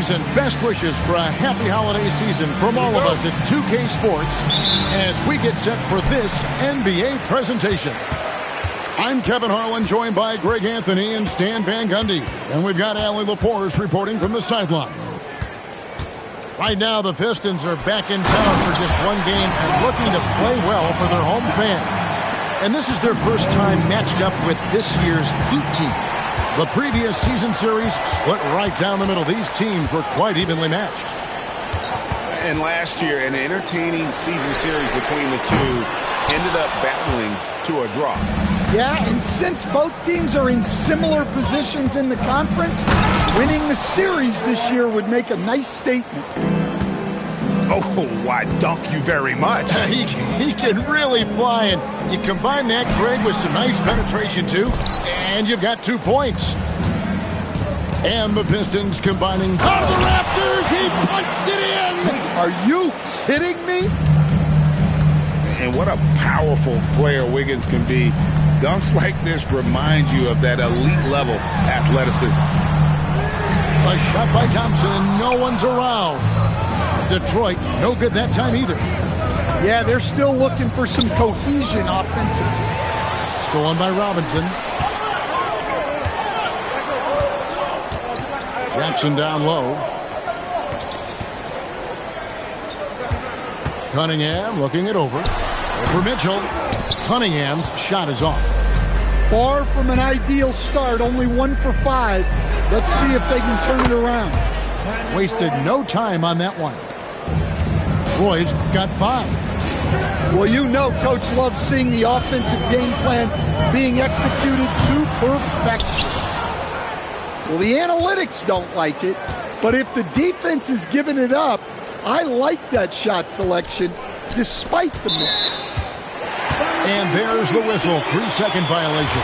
Greetings and best wishes for a happy holiday season from all of us at 2K Sports as we get set for this NBA presentation. I'm Kevin Harlan, joined by Greg Anthony and Stan Van Gundy. And we've got Allie LaForce reporting from the sideline. Right now, the Pistons are back in town for just one game and looking to play well for their home fans. And this is their first time matched up with this year's Heat team. The previous season series split right down the middle. These teams were quite evenly matched. And last year, an entertaining season series between the two ended up battling to a draw. Yeah, and since both teams are in similar positions in the conference, winning the series this year would make a nice statement. Oh, why, dunk you very much. He can really fly, and you combine that, Greg, with some nice penetration, too, and you've got 2 points. And the Pistons combining out of the rafters. He punched it in. Are you kidding me? And what a powerful player Wiggins can be. Dunks like this remind you of that elite level athleticism. A shot by Thompson, and no one's around. Detroit, no good that time either. Yeah, they're still looking for some cohesion offensively. Stolen by Robinson. Jackson down low. Cunningham looking it over. Over Mitchell. Cunningham's shot is off. Far from an ideal start, only 1 for 5. Let's see if they can turn it around. Wasted no time on that one. Roy's got 5. Well, you know Coach loves seeing the offensive game plan being executed to perfection. Well, the analytics don't like it, but if the defense is giving it up, I like that shot selection despite the miss. And there's the whistle. 3-second violation.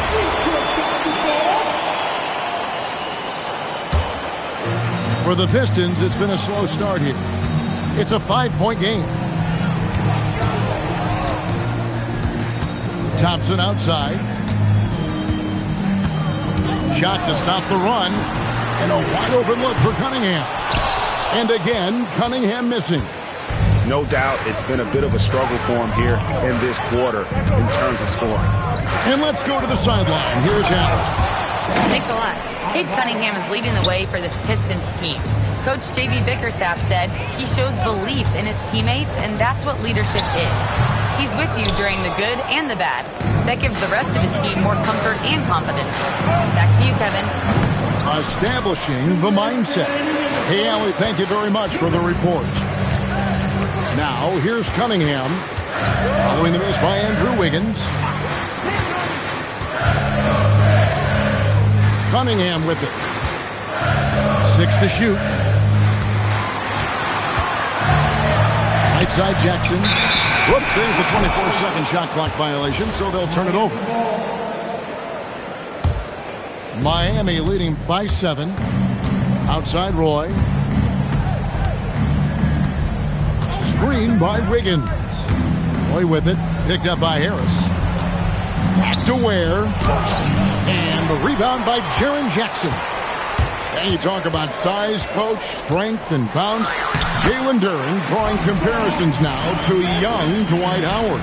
For the Pistons, it's been a slow start here. It's a 5-point game. Thompson outside. Shot to stop the run. And a wide open look for Cunningham. And again, Cunningham missing. No doubt it's been a bit of a struggle for him here in this quarter in terms of scoring. And let's go to the sideline. Here's Allen. Thanks a lot. Cade Cunningham is leading the way for this Pistons team. Coach J.B. Bickerstaff said he shows belief in his teammates, and that's what leadership is. He's with you during the good and the bad. That gives the rest of his team more comfort and confidence. Back to you, Kevin. Establishing the mindset. Hey, Allie, thank you very much for the report. Now, here's Cunningham. Following the miss by Andrew Wiggins. Cunningham with it. 6 to shoot. Right side Jackson. Whoops, there's the 24-second shot clock violation, so they'll turn it over. Miami leading by 7. Outside Roy. Screen by Wiggins. Roy with it. Picked up by Harris. Back to Ware. And the rebound by Jaren Jackson. And you talk about size, coach, strength, and bounce. Jalen Duren drawing comparisons now to young Dwight Howard.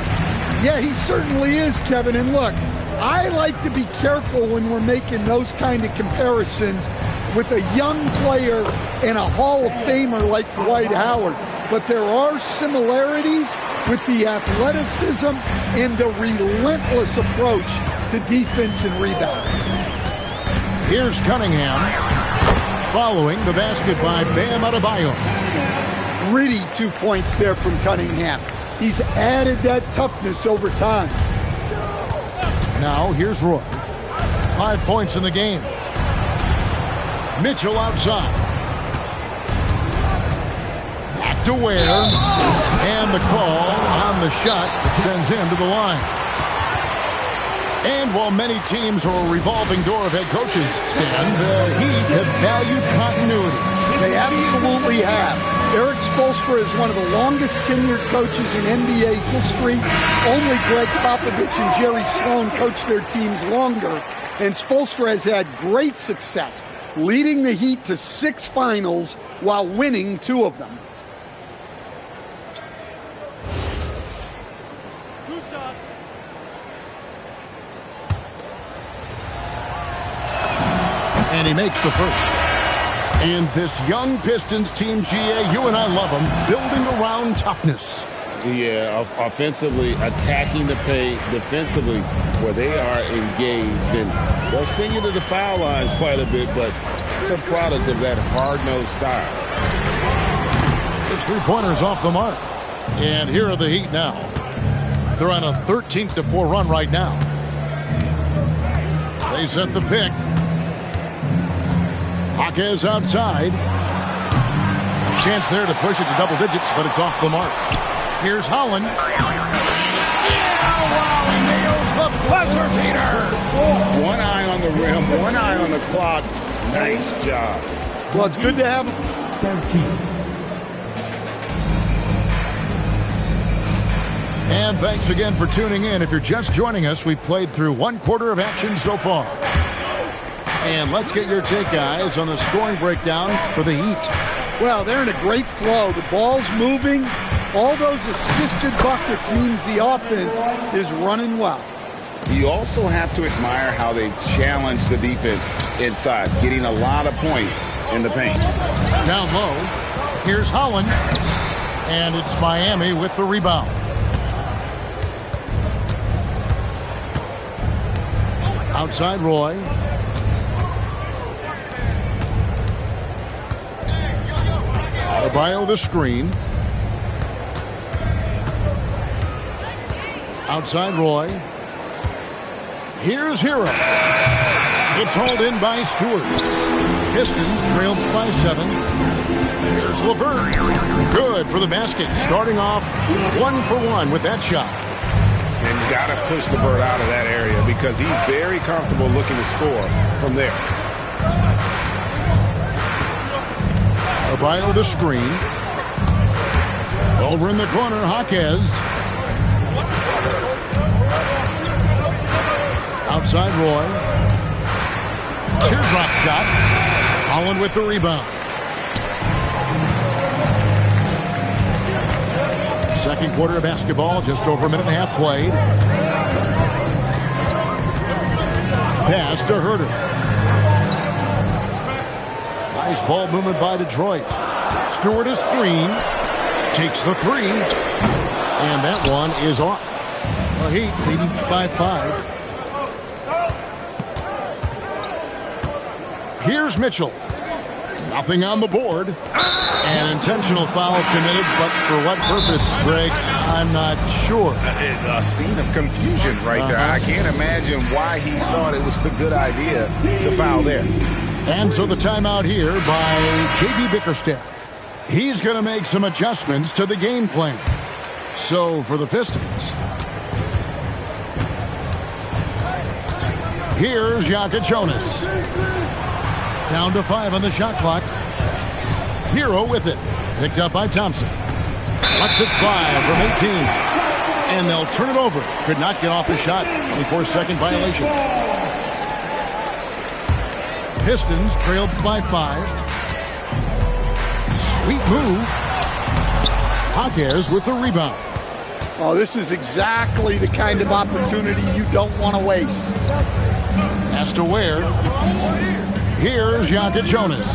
Yeah, he certainly is, Kevin. And look, I like to be careful when we're making those kind of comparisons with a young player and a Hall of Famer like Dwight Howard. But there are similarities with the athleticism and the relentless approach to defense and rebounding. Here's Cunningham following the basket by Bam Adebayo. Gritty 2 points there from Cunningham. He's added that toughness over time. Now here's Roy. 5 points in the game. Mitchell outside. Back to Ware. And the call on the shot that sends him to the line. And while many teams are a revolving door of head coaches, Stan, the Heat have valued continuity. They absolutely have. Eric Spoelstra is one of the longest tenured coaches in NBA history. Only Greg Popovich and Jerry Sloan coached their teams longer. And Spoelstra has had great success leading the Heat to 6 finals while winning 2 of them. And he makes the first. And this young Pistons team, GA, you and I love them, building around toughness. Yeah, offensively, attacking the paint, defensively, where they are engaged. And they'll send you to the foul line quite a bit, but it's a product of that hard-nosed style. His three-pointers off the mark. And here are the Heat now. They're on a 13-4 run right now. They set the pick. Jaquez outside. A chance there to push it to double digits, but it's off the mark. Here's Holland. Yeah, wow, he nails the buzzer beater. One eye on the rim, one eye on the clock. Nice job. Well, it's good to have him. 13. And thanks again for tuning in. If you're just joining us, we've played through 1/4 of action so far. And let's get your take, guys, on the scoring breakdown for the Heat. Well, they're in a great flow. The ball's moving. All those assisted buckets means the offense is running well. You also have to admire how they've challenged the defense inside, getting a lot of points in the paint. Down low, here's Holland. And it's Miami with the rebound. Outside Roy. Adebayo the screen. Outside Roy. Here's Hero. It's hauled in by Stewart. Pistons trailed by 7. Here's LeVert. Good for the basket. Starting off 1 for 1 with that shot. And got to push LeVert out of that area because he's very comfortable looking to score from there. Adebayo the screen. Over in the corner, Jaquez. Outside Roy. Teardrop shot. Holland with the rebound. Second quarter of basketball, just over a minute and a half played. Pass to Herter. Nice ball movement by Detroit. Stewart is screen. Takes the 3. And that one is off. The Heat leading by 5. Here's Mitchell. Nothing on the board. An intentional foul committed, but for what purpose, Greg, I'm not sure. It's a scene of confusion right there. I can't imagine why he thought it was a good idea to foul there. And so the timeout here by J.B. Bickerstaff. He's going to make some adjustments to the game plan. So for the Pistons, here's Jakob Jonas. Down to 5 on the shot clock. Hero with it. Picked up by Thompson. Lets it fly from 18. And they'll turn it over. Could not get off the shot. 24-second violation. Pistons trailed by 5. Sweet move. Jaquez with the rebound. Oh, this is exactly the kind of opportunity you don't want to waste. Has to wear. Here's Jakob Jonas.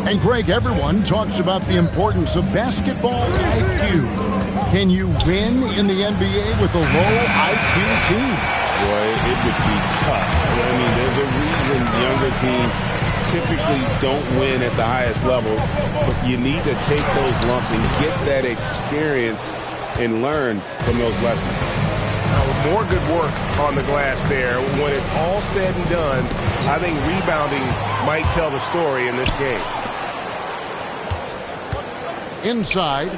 And Greg, everyone talks about the importance of basketball IQ. Can you win in the NBA with a low IQ team? Boy, it would be tough. I mean, there's a reason younger teams typically don't win at the highest level, but you need to take those lumps and get that experience and learn from those lessons. More good work on the glass there. When it's all said and done, I think rebounding might tell the story in this game. Inside,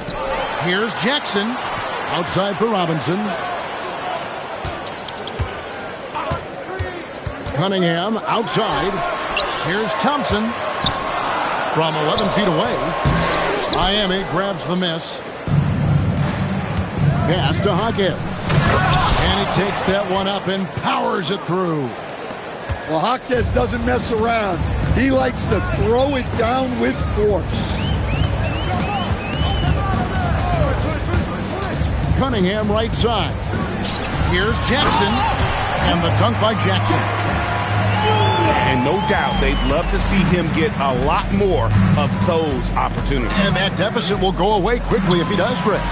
here's Jackson. Outside for Robinson. Cunningham outside. Here's Thompson from 11 feet away. Miami grabs the miss. Pass to Jaquez. And he takes that one up and powers it through. Well, Jaquez doesn't mess around. He likes to throw it down with force. Cunningham right side. Here's Jackson. And the dunk by Jackson. And no doubt they'd love to see him get a lot more of those opportunities. And that deficit will go away quickly if he does, Greg.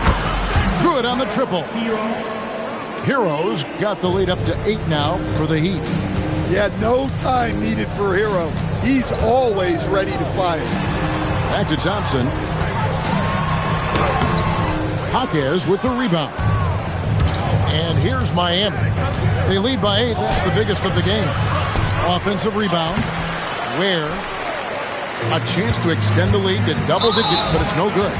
Good on the triple. Heroes got the lead up to 8 now for the Heat. Yeah, no time needed for Hero. He's always ready to fire. Back to Thompson. Jaquez with the rebound. And here's Miami. They lead by 8. That's the biggest of the game. Offensive rebound. Where a chance to extend the lead to double digits, but it's no good.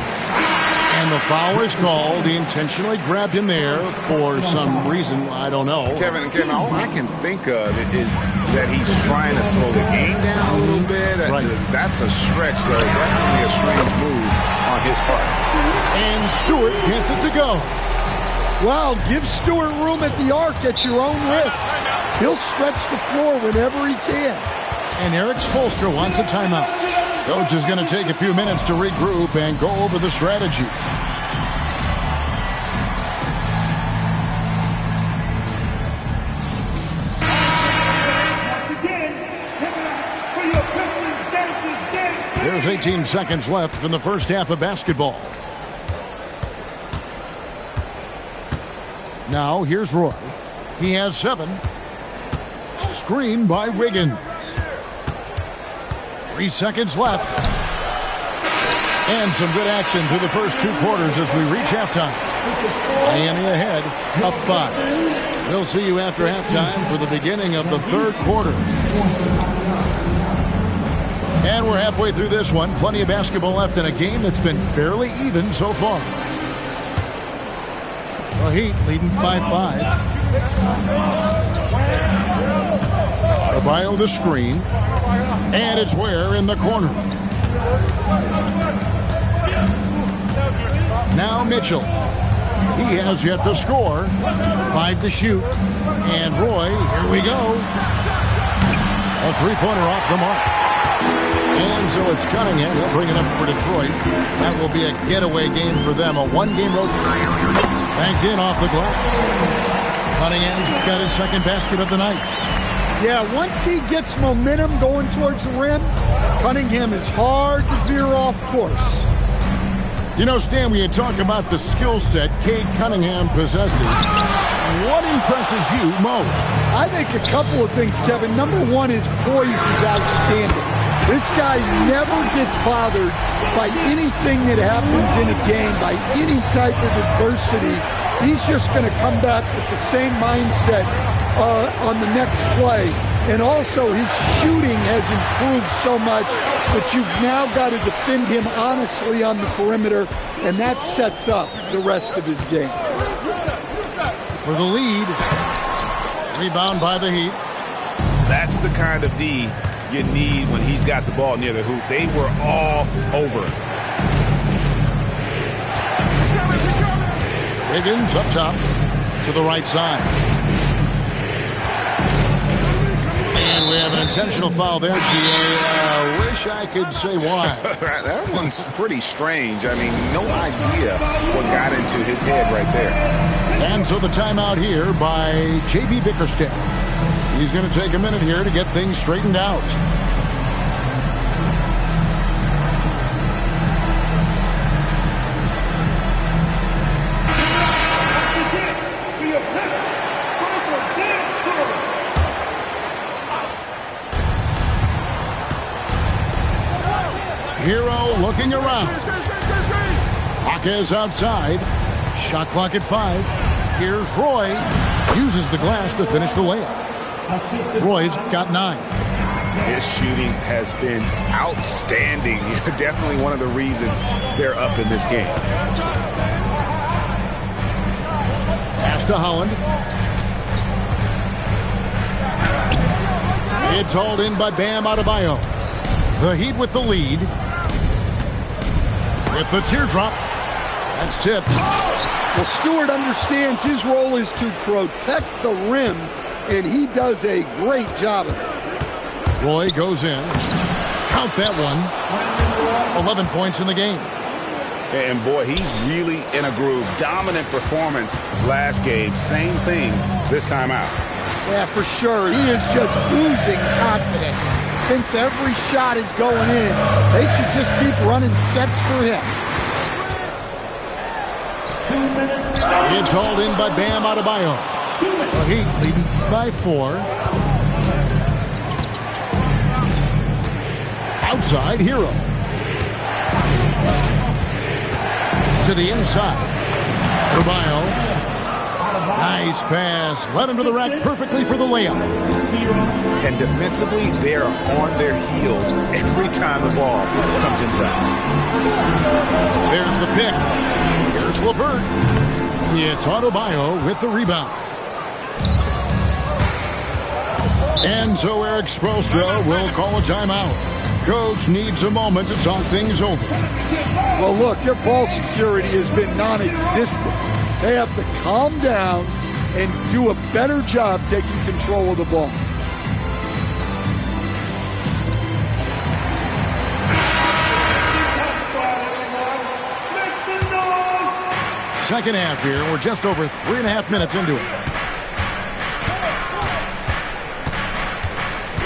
And the foul is called. He intentionally grabbed him there for some reason. I don't know. Kevin, all I can think of is that he's trying to slow the game down a little bit. Right. That's a stretch, though. Definitely a strange move on his part. And Stewart gets it to go. Wow, give Stewart room at the arc at your own risk. He'll stretch the floor whenever he can. And Eric Spoelstra wants a timeout. Coach is going to take a few minutes to regroup and go over the strategy. There's 18 seconds left in the first half of basketball. Now here's Roy. He has 7. Screen by Wiggins. 3 seconds left. And some good action through the first 2 quarters as we reach halftime. Miami ahead, up 5. We'll see you after halftime for the beginning of the third quarter. And we're halfway through this one. Plenty of basketball left in a game that's been fairly even so far. The Heat leading by 5. Adebayo the screen. And it's Ware in the corner. Now Mitchell. He has yet to score. 5 to shoot. And Roy, here we go. A 3-pointer off the mark. And so it's Cunningham. He'll bring it up for Detroit. That will be a getaway game for them. A 1-game road trip. Banked in off the glass. Cunningham's got his second basket of the night. Yeah, once he gets momentum going towards the rim, Cunningham is hard to veer off course. You know, Stan, when you talk about the skill set Cade Cunningham possesses, what impresses you most? I think a couple of things, Kevin. Number one, his poise is outstanding. This guy never gets bothered by anything that happens in a game, by any type of adversity. He's just going to come back with the same mindset on the next play. And also, his shooting has improved so much that you've now got to defend him honestly on the perimeter, and that sets up the rest of his game. For the lead, rebound by the Heat. That's the kind of D you need when he's got the ball near the hoop. They were all over it. Wiggins up top to the right side. And we have an intentional foul there, GA. Wish I could say why. That one's pretty strange. I mean, no idea what got into his head right there. And so the timeout here by J.B. Bickerstaff. He's going to take a minute here to get things straightened out. Hero looking around. Jaquez outside. Shot clock at 5. Here's Roy. Uses the glass to finish the layup. Roy's got 9. His shooting has been outstanding. Definitely one of the reasons they're up in this game. Pass to Holland. It's hauled in by Bam Adebayo. The Heat with the lead. With the teardrop. That's tipped. Well, Stewart understands his role is to protect the rim, and he does a great job of it. Roy goes in. Count that one. 11 points in the game. And boy, he's really in a groove. Dominant performance last game. Same thing this time out. Yeah, for sure. He is just oozing confidence. Thinks every shot is going in. They should just keep running sets for him. It's hauled in by Bam Adebayo. The Heat leading by 4. Outside, Hero. To the inside. Adebayo. Nice pass. Led him to the rack perfectly for the layup. And defensively, they're on their heels every time the ball comes inside. There's the pick. Here's LeVert. It's Adebayo with the rebound. And so Eric Spoelstra will call a timeout. Coach needs a moment to talk things over. Well, look, their ball security has been non-existent. They have to calm down and do a better job taking control of the ball. Second half here. We're just over 3.5 minutes into it.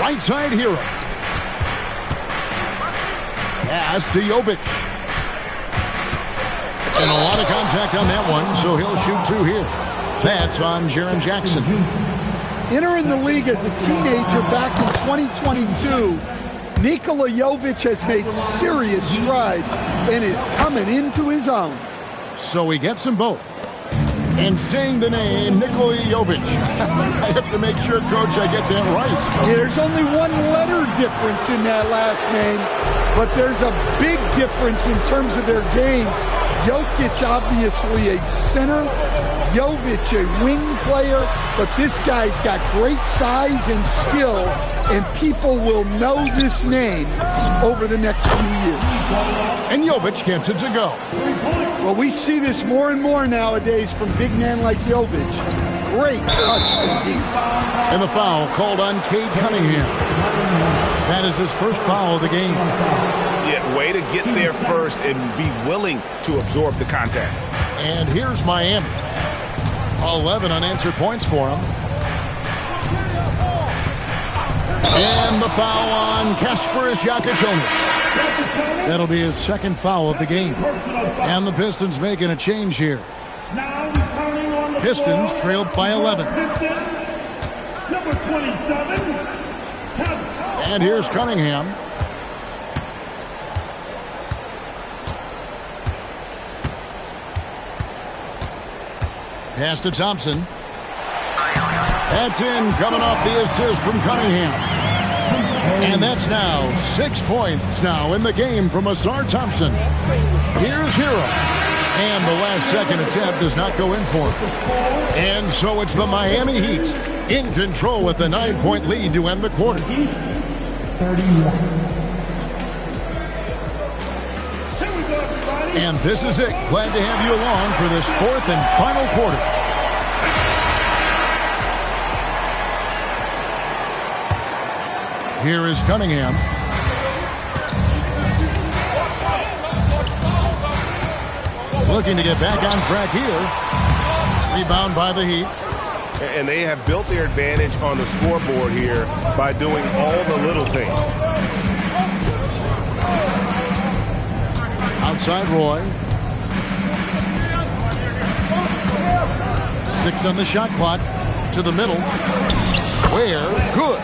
Right side, Hero. Pass to Jovic. And a lot of contact on that one, so he'll shoot 2 here. That's on Jaren Jackson. Entering the league as a teenager back in 2022, Nikola Jovic has made serious strides and is coming into his own. So he gets them both. And saying the name Nikola Jovic. I have to make sure, Coach, I get that right. Yeah, there's only one letter difference in that last name, but there's a big difference in terms of their game. Jokic, obviously a center. Jovic, a wing player. But this guy's got great size and skill, and people will know this name over the next few years. And Jovic gets it to go. Well, we see this more and more nowadays from big men like Jovic. Great touch from deep. And the foul called on Cade Cunningham. That is his first foul of the game. Yeah, way to get there first and be willing to absorb the contact. And here's Miami. 11 unanswered points for him. And the foul on Kasparas Jakubonis. That'll be his second foul of the game. And the Pistons making a change here. Pistons trailed by 11. Number 27. And here's Cunningham. Pass to Thompson. That's in, coming off the assist from Cunningham. And that's now 6 points now in the game from Ausar Thompson. Here's Hero. And the last second attempt does not go in for him. And so it's the Miami Heat in control with the 9-point lead to end the quarter. 31. And this is it. Glad to have you along for this fourth and final quarter. Here is Cunningham. Looking to get back on track here. Rebound by the Heat. And they have built their advantage on the scoreboard here by doing all the little things. Outside Roy. 6 on the shot clock. To the middle. Ware, good.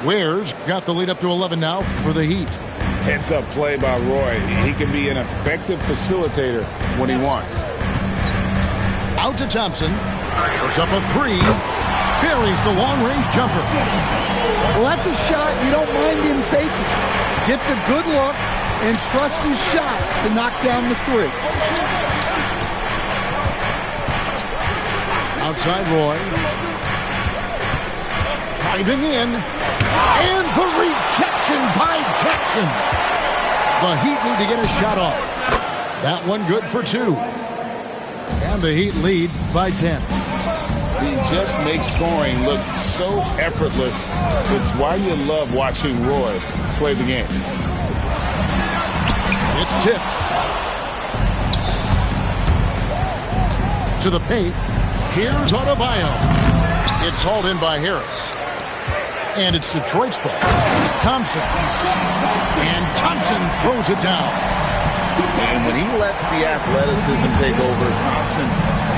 Ware's got the lead up to 11 now for the Heat. Heads up play by Roy. He can be an effective facilitator when he wants. Out to Thompson. Puts up a 3. Buries the long-range jumper. Well, that's a shot you don't mind him taking. Gets a good look and trusts his shot to knock down the 3. Outside Roy. Driving in. And the rejection by Jackson. The Heat need to get a shot off. That one good for 2. And the Heat lead by 10. He just makes scoring look so effortless. It's why you love watching Roy play the game. It's tipped. To the paint. Here's Adebayo. It's hauled in by Harris. And it's Detroit's ball. Thompson. And Thompson throws it down. And when he lets the athleticism take over, Thompson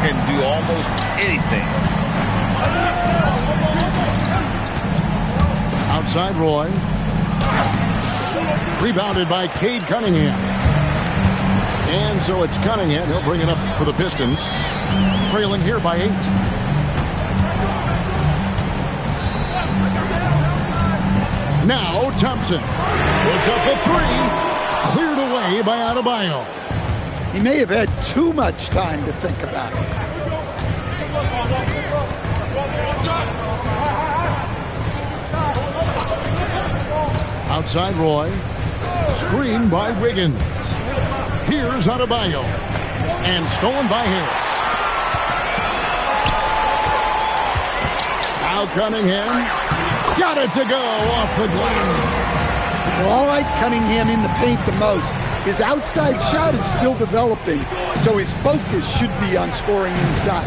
can do almost anything. Outside Roy. Rebounded by Cade Cunningham. And so it's Cunningham. He'll bring it up for the Pistons. Trailing here by 8. Now Thompson puts up a 3. Cleared away by Adebayo. He may have had too much time to think about it. Outside Roy. Screen by Wiggins. Here's Adebayo. And stolen by Harris. Now Cunningham. Got it to go off the glass. Well, I like Cunningham in the paint the most. His outside shot is still developing, so his focus should be on scoring inside.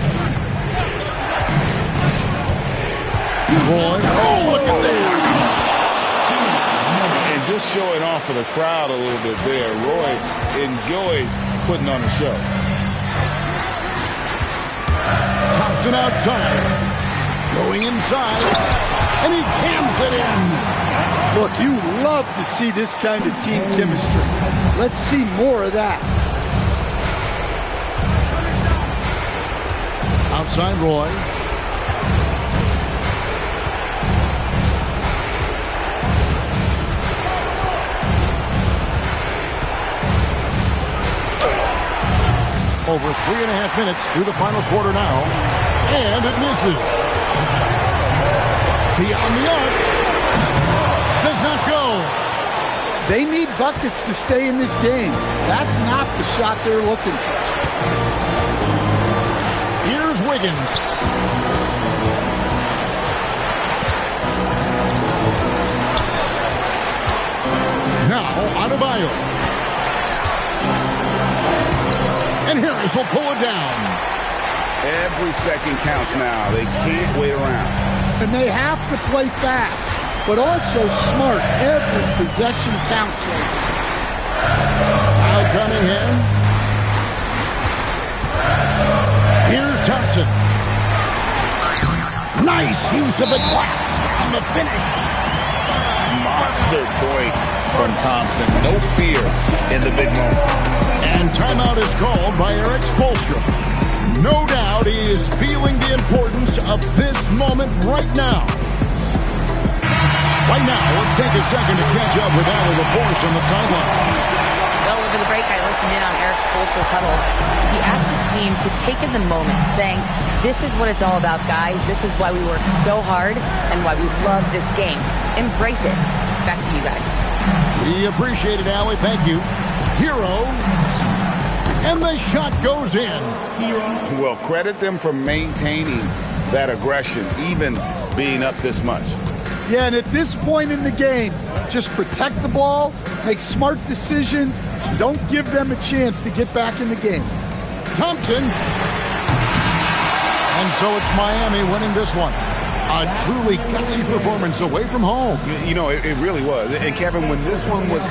Roy. Oh, look at that. And just showing off for the crowd a little bit there. Roy enjoys putting on a show. Thompson outside. Going inside. And he jams it in. Look, you love to see this kind of team chemistry. Let's see more of that. Outside Roy. Over 3.5 minutes through the final quarter now. And it misses. Beyond the arc. Does not go. They need buckets to stay in this game. That's not the shot they're looking for. Here's Wiggins. Now Adebayo. And Harris will pull it down. Every second counts now. They can't wait around. And they have to play fast, but also smart. Every possession counts right now. Now Cunningham. Here's Thompson. Nice use of the glass on the finish. Monster points from Thompson. No fear in the big moment. And timeout is called by Eric Spoelstra. No doubt he is feeling the importance of this moment right now. Right now, let's take a second to catch up with Allie LaForce on the sideline. Well, over the break, I listened in on Eric Spoelstra's huddle. He asked his team to take in the moment, saying, "This is what it's all about, guys. This is why we work so hard and why we love this game. Embrace it." Back to you guys. We appreciate it, Allie. Thank you. Hero. And the shot goes in. Well, credit them for maintaining that aggression, even being up this much. Yeah, and at this point in the game, just protect the ball, make smart decisions, don't give them a chance to get back in the game. Thompson. And so it's Miami winning this one. A truly gutsy performance away from home. You know, it really was. And Kevin, when this one was